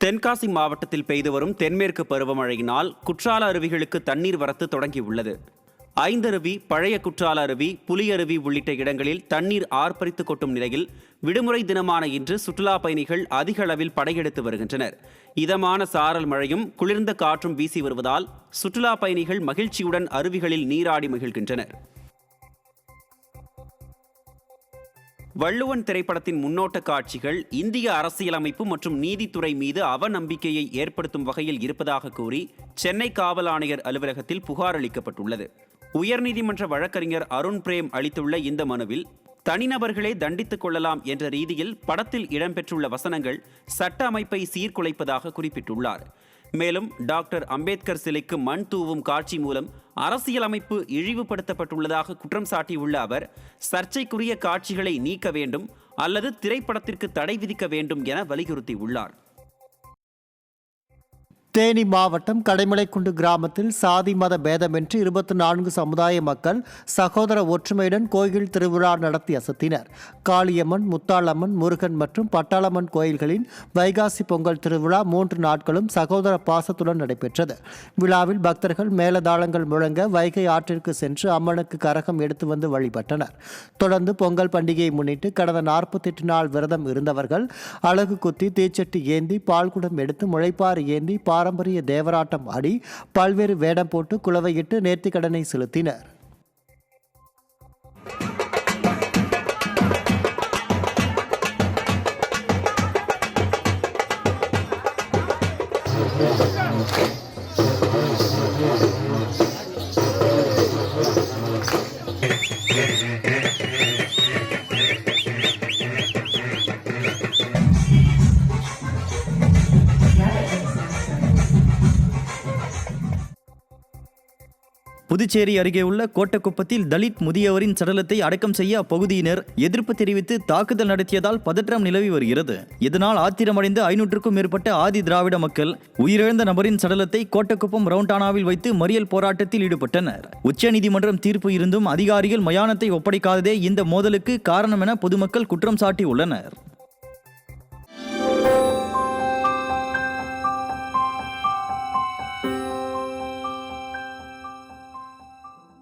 தென்காசி மாவட்டத்தில் பெய்து வரும் தென்மேற்கு பருவமழையினால் குற்றால அருவிகளுக்கு தண்ணீர் வரத்து தொடங்கியுள்ளது. ஐந்தருவி, பழைய குற்றால அருவி, புலியருவி உள்ளிட்ட இடங்களில் தண்ணீர் ஆர்ப்பரித்து கொட்டும் நிலையில் விடுமுறை தினமான இன்று சுற்றுலா பயணிகள் அதிக அளவில் படையெடுத்து வருகின்றனர். இதமான சாரல் மழையும் குளிர்ந்த காற்றும் வீசி வருவதால் சுற்றுலா பயணிகள் மகிழ்ச்சியுடன் அருவிகளில் நீராடி மகிழ்கின்றனர். வள்ளுவன் திரைப்படத்தின் முன்னோட்ட காட்சிகள் இந்திய அரசியலமைப்பு மற்றும் நீதித்துறை மீது அவநம்பிக்கையை ஏற்படுத்தும் வகையில் இருப்பதாக கூறி சென்னை காவல் ஆணையர் அலுவலகத்தில் புகார் அளிக்கப்பட்டுள்ளது. உயர்நீதிமன்ற வழக்கறிஞர் அருண் பிரேம் அளித்துள்ள இந்த மனுவில் தனிநபர்களே தண்டித்துக் கொள்ளலாம் என்ற ரீதியில் படத்தில் இடம்பெற்றுள்ள வசனங்கள் சட்ட அமைப்பை சீர்குலைப்பதாக குறிப்பிட்டுள்ளார். மேலும் டாக்டர் அம்பேத்கர் சிலைக்கு மண் தூவும் காட்சி மூலம் அரசியலமைப்பு இழிவுபடுத்தப்பட்டுள்ளதாக குற்றம் சாட்டியுள்ள அவர், சர்ச்சைக்குரிய காட்சிகளை நீக்க வேண்டும் அல்லது திரைப்படத்திற்கு தடை விதிக்க வேண்டும் என வலியுறுத்தியுள்ளார். தேனி மாவட்டம் கடைமலைக்குண்டு கிராமத்தில் சாதி மத பேதமின்றி 24 சமுதாய மக்கள் சகோதர ஒற்றுமையுடன் கோயில் திருவிழா நடத்தி அசத்தினர். காளியம்மன், முத்தாளம்மன், முருகன் மற்றும் பட்டாளம்மன் கோயில்களின் வைகாசி பொங்கல் திருவிழா 3 நாட்களும் சகோதர பாசத்துடன் நடைபெற்றது. விழாவில் பக்தர்கள் மேலதாளங்கள் முழங்க வைகை ஆற்றிற்கு சென்று அம்மனுக்கு கரகம் எடுத்து வந்து வழிபட்டனர். தொடர்ந்து பொங்கல் பண்டிகையை முன்னிட்டு கடந்த 48 நாள் விரதம் இருந்தவர்கள் அலகு குத்தி, தீச்சட்டி ஏந்தி, பால்குடம் எடுத்து, முளைப்பாறு ஏந்தி பாரம்பரிய தேவராட்டம் ஆடி பல்வேறு வேடம் போட்டு குலவையிட்டு நேர்த்திக்கடனை செலுத்தினர். புதுச்சேரி அருகே உள்ள கோட்டக்குப்பத்தில் தலித் முதியவரின் சடலத்தை அடக்கம் செய்ய அப்பகுதியினர் எதிர்ப்பு தெரிவித்து தாக்குதல் நடத்தியதால் பதற்றம் நிலவி வருகிறது. இதனால் ஆத்திரமடைந்த 500க்கும் மேற்பட்ட ஆதி திராவிட மக்கள் உயிரிழந்த நபரின் சடலத்தை கோட்டக்குப்பம் ரவுண்டானாவில் வைத்து மறியல் போராட்டத்தில் ஈடுபட்டனர். உச்சநீதிமன்றம் தீர்ப்பு இருந்தும் அதிகாரிகள் மயானத்தை ஒப்படைக்காததே இந்த மோதலுக்கு காரணம் என பொதுமக்கள் குற்றம் சாட்டியுள்ளனர்.